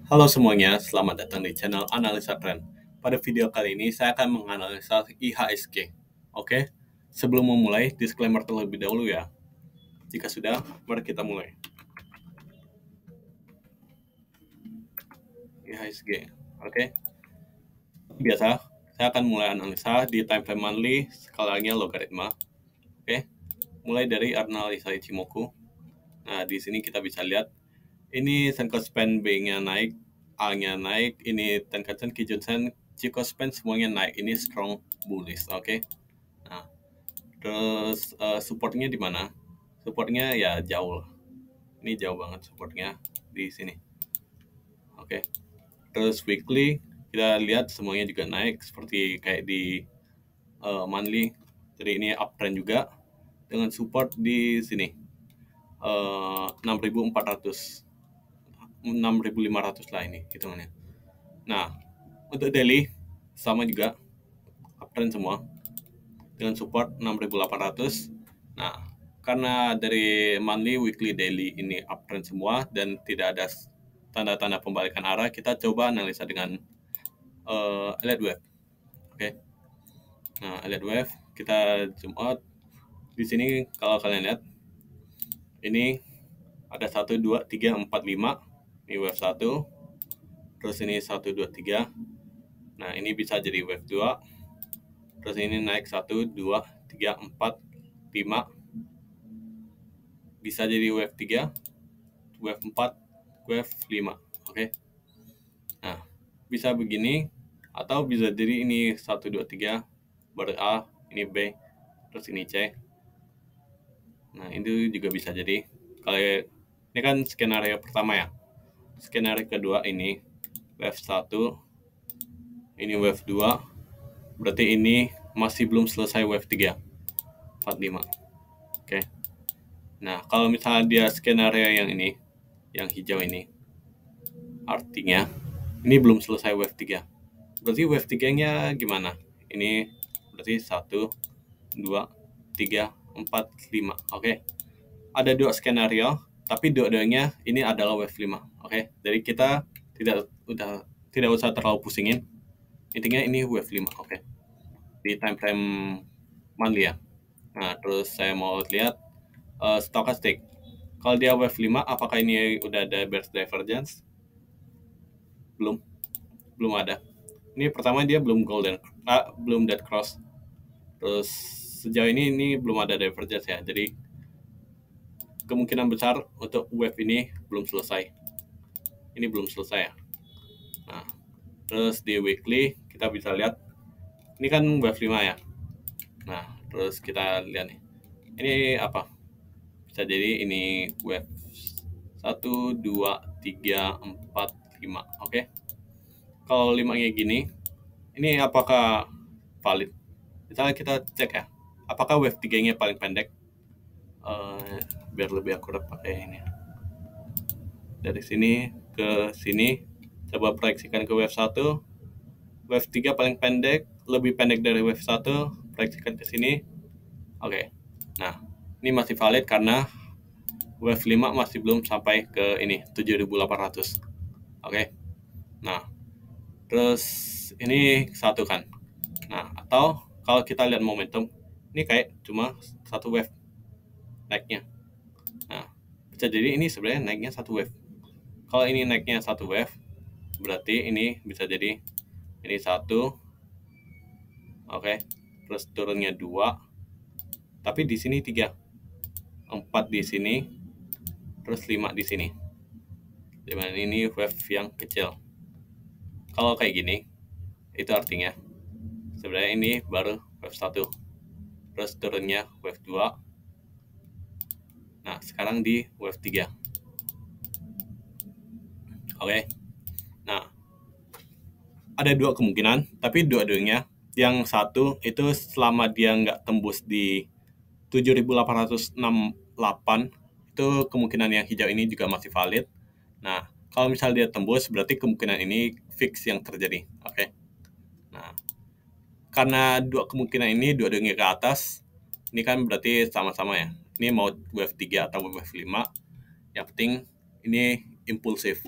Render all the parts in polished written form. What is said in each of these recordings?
Halo semuanya, selamat datang di channel Analisa Tren. Pada video kali ini, saya akan menganalisa IHSG. Oke, sebelum memulai, disclaimer terlebih dahulu ya. Jika sudah, mari kita mulai. IHSG, oke. Biasa, saya akan mulai analisa di time frame monthly, skalanya logaritma. Oke, mulai dari analisa Ichimoku. Nah, di sini kita bisa lihat, ini Senko Span B-nya naik, A-nya naik, ini Tenkan-sen, Kijun-sen, Chikou Span semuanya naik. Ini strong bullish, oke. Nah, terus supportnya di mana? Supportnya ya jauh lah. Ini jauh banget supportnya di sini. Oke. Terus weekly kita lihat semuanya juga naik seperti kayak di monthly. Jadi ini uptrend juga dengan support di sini 6.400, 6.500 lah ini hitungannya. Nah, untuk daily sama juga uptrend semua dengan support 6.800. Nah, karena dari monthly, weekly, daily ini uptrend semua dan tidak ada tanda-tanda pembalikan arah, kita coba analisa dengan elliott wave. Oke. Nah, elliott wave kita zoom out. Di sini kalau kalian lihat ini ada 1 2 3 4 5. Ini wave 1. Terus ini 1 2 3. Nah, ini bisa jadi wave 2. Terus ini naik 1 2 3 4 5. Bisa jadi wave 3, wave 4, wave 5. Oke. Nah, bisa begini atau bisa jadi ini 1 2 3 baru A, ini B, terus ini C. Nah, itu juga bisa jadi. Kalau ini kan skenario pertama ya. Skenario kedua ini wave 1, ini wave 2. Berarti ini masih belum selesai wave 3, 4 5. Oke. Nah, kalau misalnya dia skenario yang ini, yang hijau ini, artinya ini belum selesai wave 3. Berarti wave 3-nya gimana? Ini berarti 1, 2, 3, 4, 5. Oke. Ada dua skenario, tapi dua-duanya ini adalah wave 5. Oke. Jadi kita tidak usah terlalu pusingin. Intinya ini wave 5. Oke. Di time frame monthly ya. Nah, terus saya mau lihat stochastic. Kalau dia wave 5, apakah ini udah ada bearish divergence? Belum ada. Ini pertama dia belum belum dead cross. Terus sejauh ini belum ada divergence ya. Jadi kemungkinan besar untuk wave ini belum selesai. Ini belum selesai ya. Nah, terus di weekly kita bisa lihat ini kan wave 5 ya. Nah, terus kita lihat nih. Ini apa? Bisa jadi ini wave 1 2 3 4 5. Oke. Kalau 5-nya gini, ini apakah valid? Misalnya kita cek ya, apakah wave 3-nya paling pendek? Biar lebih akurat pakai ini. Dari sini ke sini, coba proyeksikan ke wave 1. Wave 3 paling pendek, lebih pendek dari wave 1, proyeksikan ke sini. Oke. Nah, ini masih valid karena wave 5 masih belum sampai ke ini 7.800. Oke. Nah, terus ini satu kan. Nah, atau kalau kita lihat momentum, ini kayak cuma satu wave naiknya. Nah, bisa jadi ini sebenarnya naiknya satu wave. Kalau ini naiknya satu wave, berarti ini bisa jadi ini 1, oke, terus turunnya 2, tapi di sini 3, 4 di sini, terus 5 di sini. Dimana ini wave yang kecil. Kalau kayak gini, itu artinya sebenarnya ini baru wave 1, terus turunnya wave 2. Nah, sekarang di wave 3. Oke. Nah, ada dua kemungkinan, tapi dua-duanya. Yang satu itu selama dia nggak tembus di 7.868, itu kemungkinan yang hijau ini juga masih valid. Nah, kalau misalnya dia tembus, berarti kemungkinan ini fix yang terjadi. Oke. Nah, karena dua kemungkinan ini dua-duanya ke atas, ini kan berarti sama-sama ya. Ini mau wave 3 atau wave 5, yang penting ini impulsif.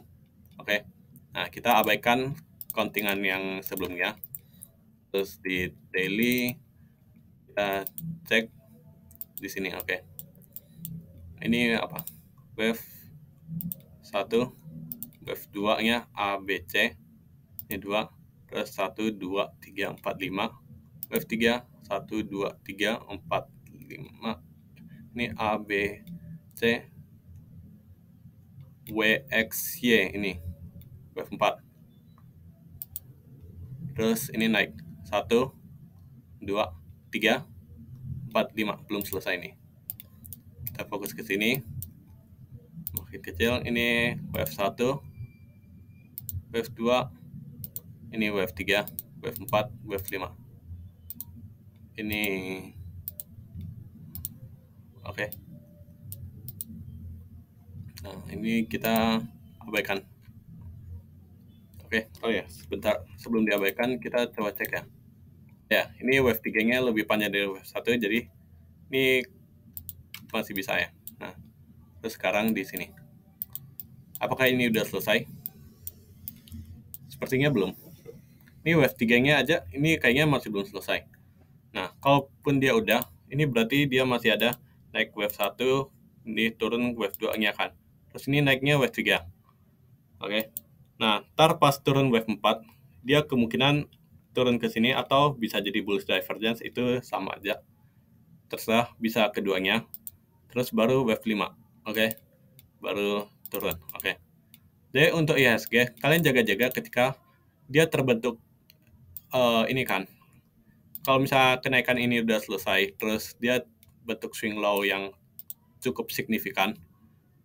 Oke. Nah, kita abaikan countingan yang sebelumnya. Terus di daily kita cek di sini. Oke. Ini apa? Wave 1, wave 2-nya A, B, C. Ini 2, terus 1, 2, 3, 4, 5. Wave 3, 1, 2, 3, 4, 5. Ini A, B, C, W, X, Y. Ini wave 4. Terus ini naik 1, 2, 3, 4, 5. Belum selesai nih. Kita fokus ke sini. Makin kecil. Ini wave 1, wave 2, ini wave 3, wave 4, wave 5. Ini oke. Nah, ini kita abaikan. Oke. Oh ya, sebentar sebelum diabaikan kita coba cek ya. Ya, ini wave 3-nya lebih panjang dari wave 1, jadi ini masih bisa ya. Nah, terus sekarang di sini. Apakah ini udah selesai? Sepertinya belum. Ini wave 3-nya aja, ini kayaknya masih belum selesai. Nah, kalaupun dia udah, ini berarti dia masih ada naik wave 1, ini turun wave 2-nya kan. Terus ini naiknya wave 3. Oke. Nah, ntar pas turun wave 4, dia kemungkinan turun ke sini atau bisa jadi bullish divergence, itu sama aja. Terserah, bisa keduanya. Terus baru wave 5. Oke. Baru turun. Oke. Jadi untuk IHSG, kalian jaga-jaga ketika dia terbentuk ini kan. Kalau misalnya kenaikan ini udah selesai, terus dia bentuk swing low yang cukup signifikan,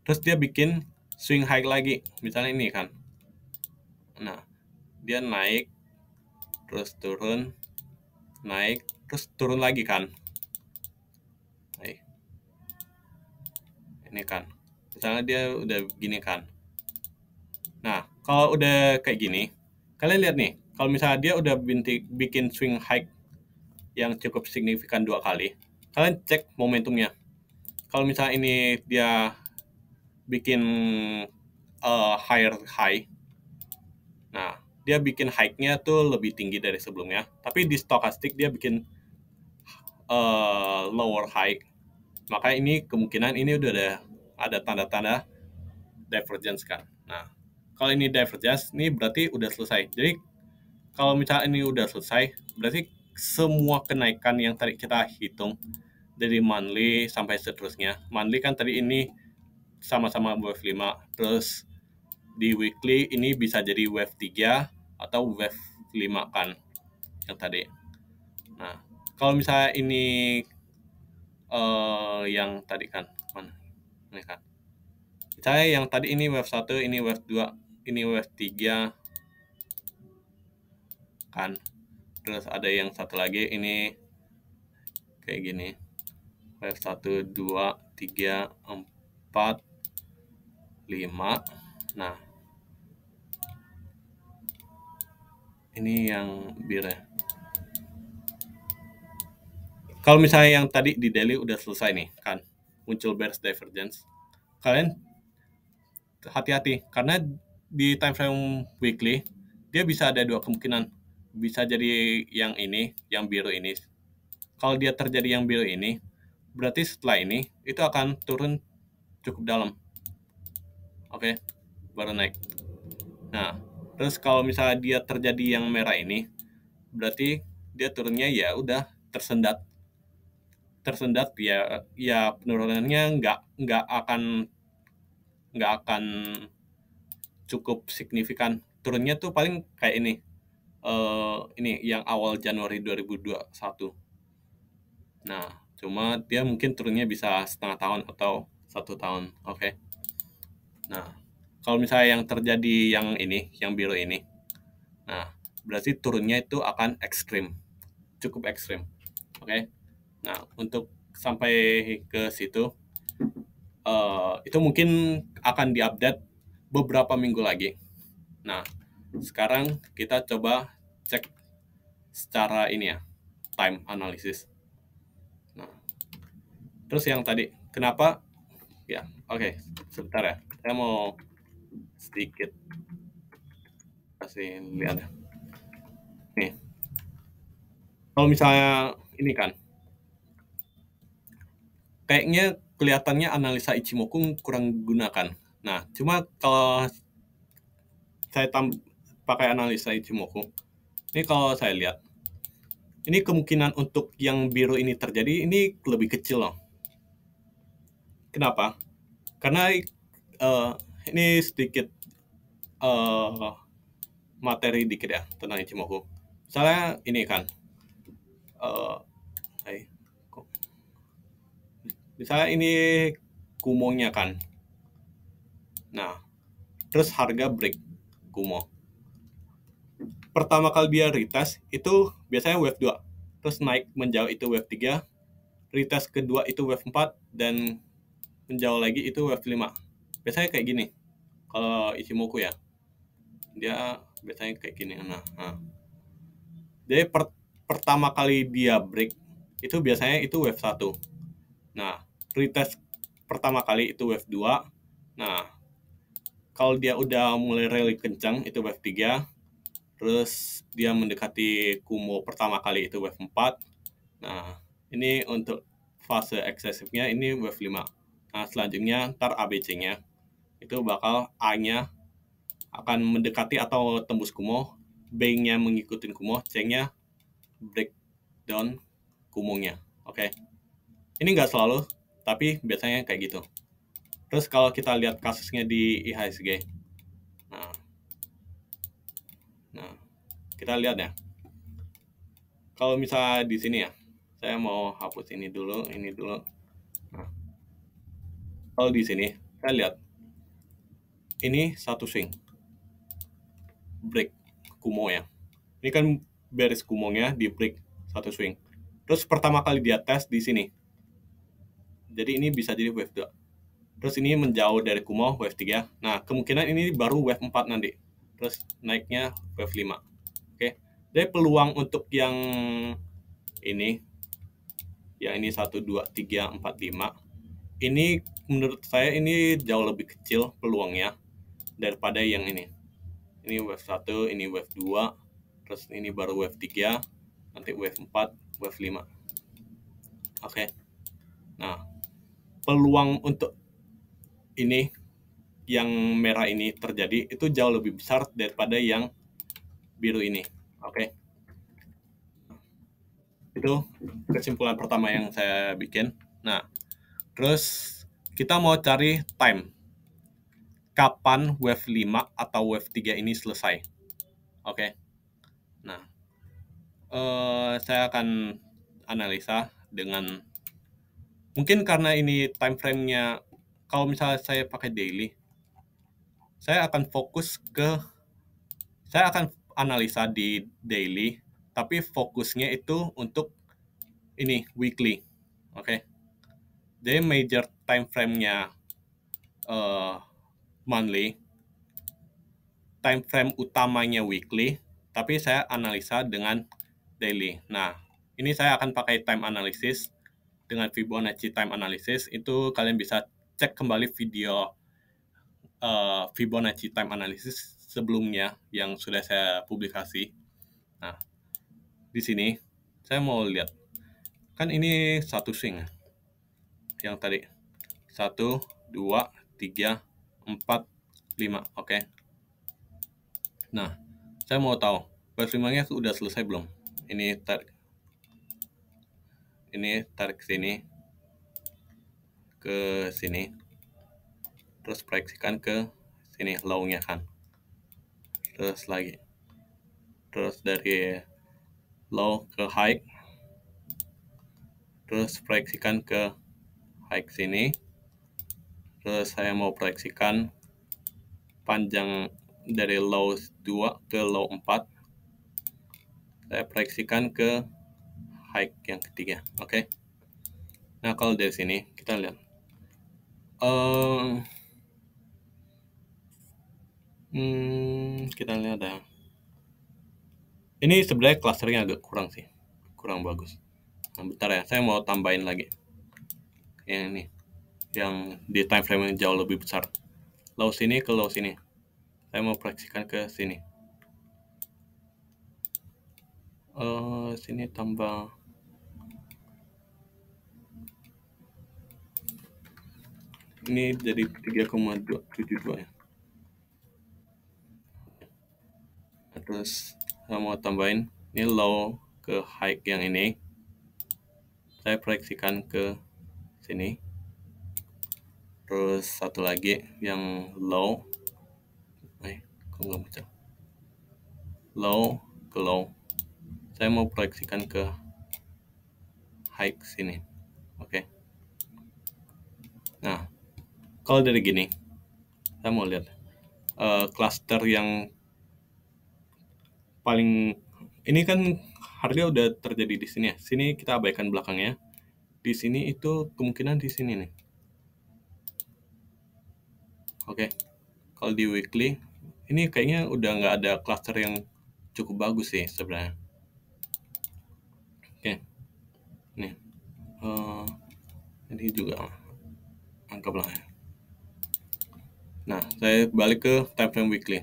terus dia bikin swing high lagi, misalnya ini kan. Nah, dia naik, terus turun, naik, terus turun lagi kan. Ini kan, misalnya dia udah gini kan. Nah, kalau udah kayak gini, kalian lihat nih, kalau misalnya dia udah bikin swing high yang cukup signifikan 2 kali, kalian cek momentumnya. Kalau misalnya ini dia bikin higher high, nah dia bikin high-nya tuh lebih tinggi dari sebelumnya, tapi di stokastik dia bikin lower high, maka ini kemungkinan ini udah ada tanda-tanda divergence kan. Nah, kalau ini divergence, ini berarti udah selesai. Jadi kalau misalnya ini udah selesai, berarti semua kenaikan yang tadi kita hitung dari monthly sampai seterusnya. Monthly kan tadi ini sama-sama wave 5, terus di weekly ini bisa jadi wave 3 atau wave 5 kan yang tadi. Nah, kalau misalnya ini yang tadi kan mana? Ini kan. Misalnya yang tadi ini wave 1, ini wave 2, ini wave 3 kan. Terus ada yang satu lagi ini kayak gini. Wave 1, 2, 3, 4, 5. Nah, ini yang biru ya. Kalau misalnya yang tadi di daily udah selesai nih kan, muncul bearish divergence, kalian hati-hati karena di time frame weekly dia bisa ada 2 kemungkinan. Bisa jadi yang ini, yang biru ini. Kalau dia terjadi yang biru ini, berarti setelah ini itu akan turun cukup dalam. Oke, baru naik. Nah, terus kalau misalnya dia terjadi yang merah ini, berarti dia turunnya ya udah tersendat ya penurunannya nggak akan cukup signifikan. Turunnya tuh paling kayak ini yang awal Januari 2021. Nah, cuma dia mungkin turunnya bisa setengah tahun atau 1 tahun. Oke. Nah, kalau misalnya yang terjadi yang ini, yang biru ini, nah berarti turunnya itu akan ekstrim, cukup ekstrim. Oke. Nah, untuk sampai ke situ, itu mungkin akan diupdate beberapa minggu lagi. Nah, sekarang kita coba cek secara ini ya, time analysis. Nah, terus yang tadi, kenapa? Ya, oke, sebentar ya. Saya mau sedikit kasih lihat. Nih, kalau misalnya ini kan, kayaknya kelihatannya analisa Ichimoku kurang gunakan. Nah, cuma kalau saya pakai analisa Ichimoku, ini kalau saya lihat, ini kemungkinan untuk yang biru ini terjadi ini lebih kecil loh. Kenapa? Karena ini sedikit materi dikit ya tentang Ichimoku. Misalnya ini kan, misalnya ini kumonya kan. Nah, terus harga break kumo. Pertama kali dia retest itu biasanya wave 2. Terus naik menjauh itu wave 3. Retest kedua itu wave 4 dan menjauh lagi itu wave 5. Biasanya kayak gini. Kalau Ichimoku ya. Dia biasanya kayak gini. Nah. Jadi pertama kali dia break itu biasanya itu wave 1. Nah, retest pertama kali itu wave 2. Nah, kalau dia udah mulai rally kencang itu wave 3. Terus dia mendekati kumo pertama kali itu wave 4. Nah, ini untuk fase eksesifnya ini wave 5. Nah, selanjutnya ntar ABC-nya itu bakal A-nya akan mendekati atau tembus kumo, B-nya mengikuti kumo, C-nya breakdown kumonya. Oke. Ini nggak selalu, tapi biasanya kayak gitu. Terus kalau kita lihat kasusnya di IHSG. Nah, kita lihat ya. Kalau misalnya di sini ya, saya mau hapus ini dulu. Nah, kalau di sini, saya lihat ini satu swing break kumo ya. Ini kan bearish kumonya di break satu swing. Terus pertama kali dia tes di sini. Jadi ini bisa jadi wave 2. Terus ini menjauh dari kumo wave 3. Nah, kemungkinan ini baru wave 4 nanti. Terus naiknya wave 5. Oke. Jadi peluang untuk yang ini 1 2 3 4 5 ini menurut saya ini jauh lebih kecil peluangnya daripada yang ini. Ini wave 1, ini wave 2, terus ini baru wave 3, nanti wave 4, wave 5. Oke. Nah, peluang untuk ini yang merah ini terjadi itu jauh lebih besar daripada yang biru ini. Oke. Itu kesimpulan pertama yang saya bikin. Nah, terus kita mau cari time. Kapan wave 5 atau wave 3 ini selesai. Oke. Nah, saya akan analisa dengan mungkin karena ini time frame-nya, kalau misalnya saya pakai daily, saya akan analisa di daily, tapi fokusnya itu untuk ini weekly. Oke. Jadi major time frame-nya monthly, time frame utamanya weekly, tapi saya analisa dengan daily. Nah, ini saya akan pakai time analysis dengan Fibonacci time analysis. Itu kalian bisa cek kembali video Fibonacci time analysis sebelumnya yang sudah saya publikasi. Nah, di sini saya mau lihat, kan ini satu swing yang tadi 1, 2, 3, 4, 5. Oke. Nah, saya mau tahu wave 5-nya sudah selesai belum? Ini tarik sini ke sini, terus proyeksikan ke sini low-nya kan, terus lagi, terus dari low ke high, terus proyeksikan ke high sini, terus saya mau proyeksikan panjang dari low 2 ke low 4, saya proyeksikan ke high yang ketiga. Oke. Nah, kalau dari sini kita lihat kita lihat ya. Ini sebenarnya clusternya agak kurang sih, kurang bagus. Nah, bentar ya, saya mau tambahin lagi yang ini, yang di time frame yang jauh lebih besar. Low sini ke low sini, saya mau proyeksikan ke sini. Sini tambah ini jadi 3,272 ya. Terus saya mau tambahin ini low ke high yang ini, saya proyeksikan ke sini. Terus satu lagi yang low, kok nggak muncul, low ke low, saya mau proyeksikan ke high sini. Oke. Nah, kalau dari gini, saya mau lihat cluster yang paling ini kan harga udah terjadi di sini ya. Sini kita abaikan belakangnya. Di sini itu kemungkinan di sini nih. Oke. Kalau di weekly ini kayaknya udah nggak ada cluster yang cukup bagus sih sebenarnya. Oke. Nih. Ini juga anggaplah ya. Nah, saya balik ke time frame weekly.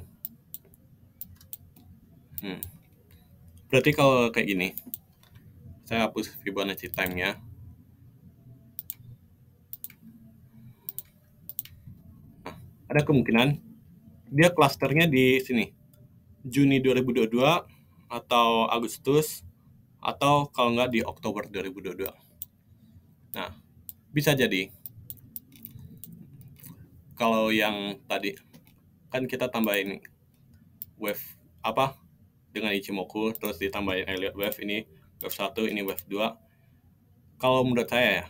Berarti kalau kayak gini, saya hapus Fibonacci time-nya. Nah, ada kemungkinan dia klasternya di sini. Juni 2022 atau Agustus atau kalau nggak di Oktober 2022. Nah, bisa jadi kalau yang tadi kan kita tambahin wave apa dengan Ichimoku, terus ditambahin Elliott wave, ini wave 1, ini wave 2. Kalau menurut saya ya,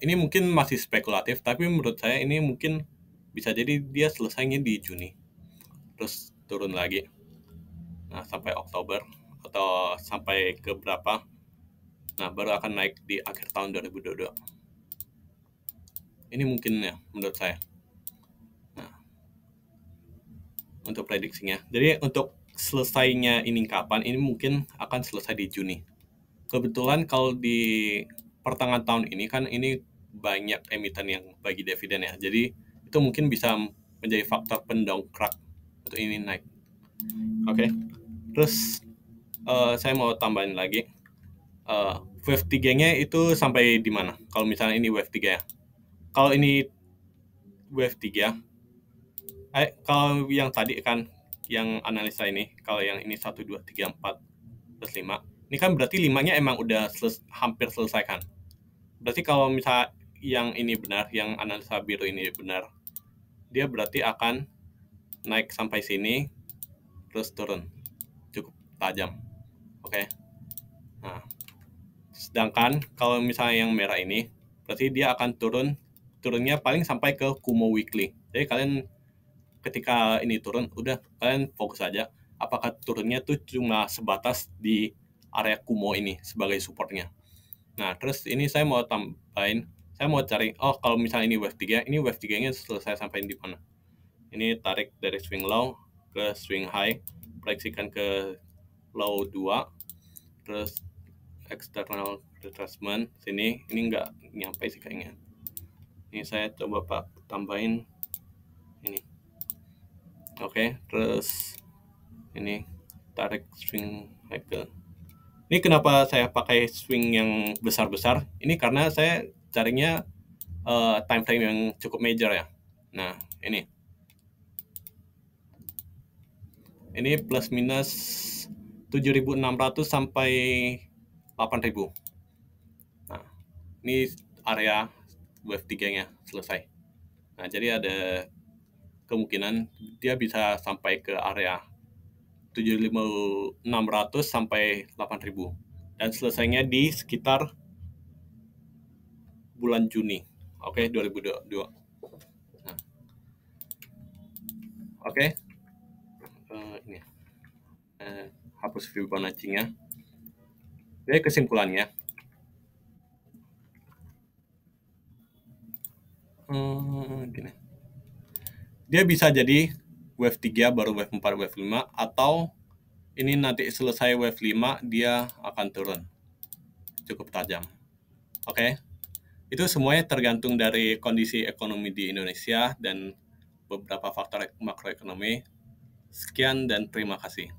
ini mungkin masih spekulatif, tapi menurut saya ini mungkin bisa jadi dia selesainya di Juni, terus turun lagi. Nah, sampai Oktober atau sampai ke berapa, nah baru akan naik di akhir tahun 2022. Ini mungkin ya menurut saya. Nah, untuk prediksinya. Jadi untuk selesainya ini kapan, ini mungkin akan selesai di Juni. Kebetulan kalau di pertengahan tahun ini kan ini banyak emiten yang bagi dividen ya. Jadi itu mungkin bisa menjadi faktor pendongkrak untuk ini naik. Oke. Terus saya mau tambahin lagi. Wave 3-nya itu sampai di mana? Kalau misalnya ini wave 3 ya. Kalau ini wave 3, kalau yang tadi kan, yang analisa ini, kalau yang ini 1, 2, 3, 4, plus 5, ini kan berarti 5-nya emang udah hampir selesai kan. Berarti kalau misalnya yang ini benar, yang analisa biru ini benar, dia berarti akan naik sampai sini, terus turun. Cukup tajam. Oke. Nah, sedangkan kalau misalnya yang merah ini, berarti dia akan turunnya paling sampai ke Kumo Weekly. Jadi kalian ketika ini turun, udah kalian fokus aja apakah turunnya tuh cuma sebatas di area Kumo ini sebagai supportnya. Nah, terus ini saya mau tambahin, saya mau cari, kalau misalnya ini wave 3, ini wave 3-nya selesai sampai di mana? Ini tarik dari swing low ke swing high, proyeksikan ke low 2, terus external retracement sini, ini nggak nyampe sih kayaknya. Ini saya coba tambahin ini. Oke, terus ini tarik swing high ke. Ini kenapa saya pakai swing yang besar-besar? Ini karena saya carinya time frame yang cukup major ya. Nah, ini plus minus 7.600 sampai 8.000. Nah, ini area wave 3-nya selesai. Nah, jadi ada kemungkinan dia bisa sampai ke area 7.600 sampai 8.000 dan selesainya di sekitar bulan Juni. Oke, 2022. Nah, oke. Ini hapus Fibonacci-nya. Jadi kesimpulannya, gini. Dia bisa jadi wave 3 baru wave 4, wave 5, atau ini nanti selesai wave 5 dia akan turun cukup tajam. Oke. Itu semuanya tergantung dari kondisi ekonomi di Indonesia dan beberapa faktor makroekonomi. Sekian dan terima kasih.